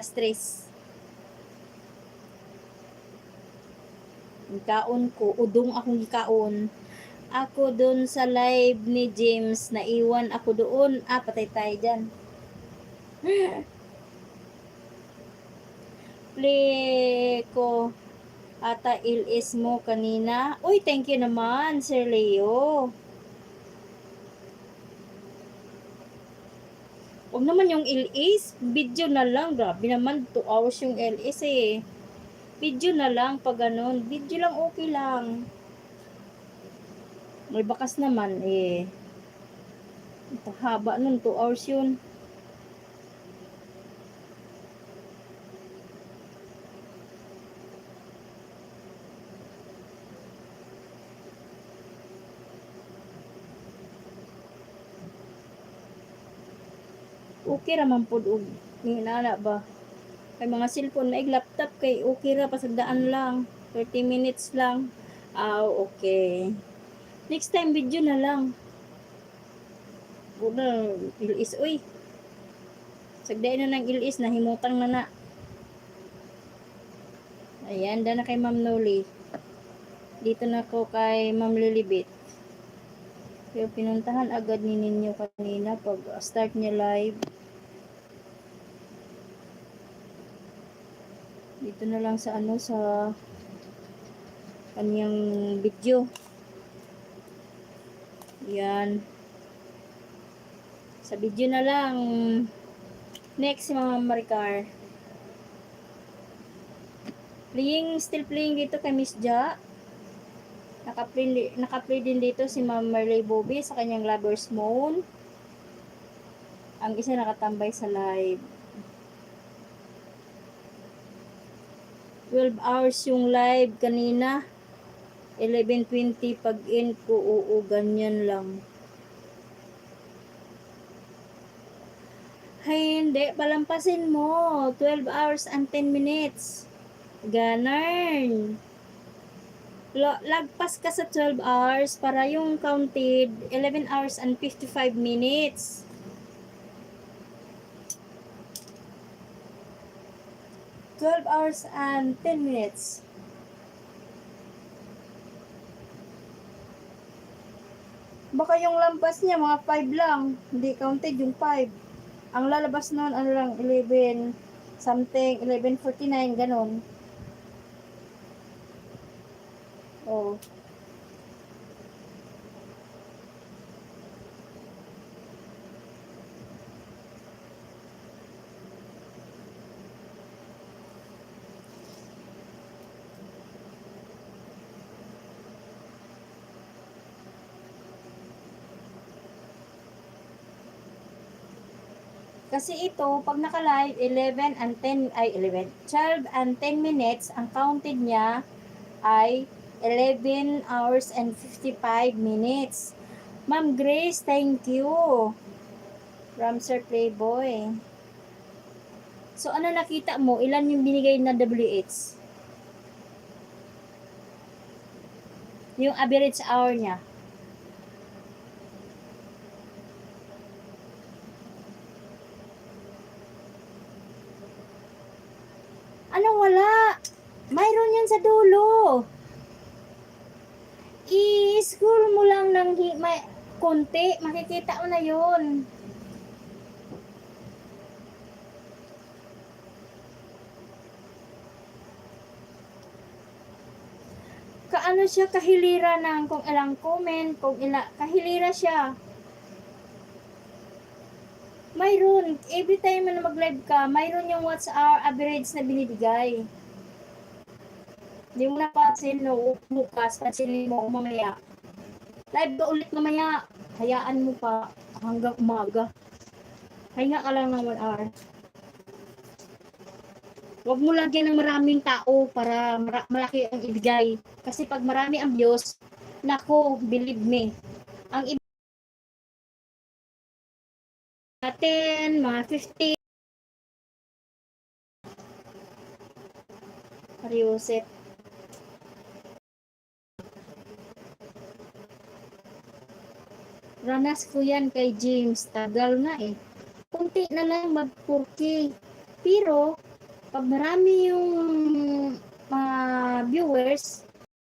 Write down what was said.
stress. Ang kaon ko, udong akong kaon. Ako doon sa live ni James, naiwan ako doon. Patay tayo dyan. Play ko ata ilis mo kanina. Uy, thank you naman, Sir Leo. Huwag naman yung ilis, video na lang. Grabe naman, 2 hours yung ilis eh. Video na lang pag ganun. Video lang, okay lang. May bakas naman eh. Haba nun, 2 hours yun. Okay raman po og nana ba. Kay mga cellphone may laptop kay okay ra pasagdaan lang. 30 minutes lang. Okay. Next time video na lang. Una, ilis uy. Sagday na ng ilis, nahimutang na na. Ayan, na kay Ma'am Noli. Dito na ko kay Ma'am Lilibit. Kaya pinuntahan agad ni ninyo kanina pag start niya live. Dito na lang sa ano, sa kanyang video. Yan. Sa video na lang. Next si Mama Maricar. Still playing dito kay Miss Ja. Naka-play din dito si Ma'am Marley Bobby sa kanyang Lover's Moon. Ang isa nakatambay sa live. 12 hours yung live kanina. 11:20 pag in ko, ganyan lang. Ay, hindi. Palampasin mo. 12 hours and 10 minutes. Ganun. Lagpas ka sa 12 hours para yung counted 11 hours and 55 minutes. $12 and 10 minutes. Baka yung lampas niya mga 5 lang. Hindi counted yung 5. Ang lalabas nun, ano lang, 11 something, 11:49, ganun. Oh. Kasi ito, pag naka-live, 11 and 10, 12 and 10 minutes, ang counted niya ay 11 hours and 55 minutes. Ma'am Grace, thank you. From Sir Playboy. So, ano nakita mo? Ilan yung binigay na WH? Yung average hour niya. Anong wala? Mayroon yan sa dulo. I-scroll mo lang ng may konti, makikita mo na yun. Kaano siya, kahilira ng kung ilang comment, kung kahilira siya. Mayroon, every time na mag-live ka, mayroon yung what's our average na binibigay. Hindi mo napansin, no, bukas, pansinin mo mamaya. Live ka ulit mamaya, hayaan mo pa hanggang umaga. Hinga ka lang ng 1 hour. Huwag mo lagyan ng maraming tao para malaki ang ibigay. Kasi pag marami ang views, nako, believe me, ang natin, mga 50. Mariusip. Ranas ko yan kay James. Tagal na eh. Kunti na lang mag-4K. Pero, pag marami yung mga viewers,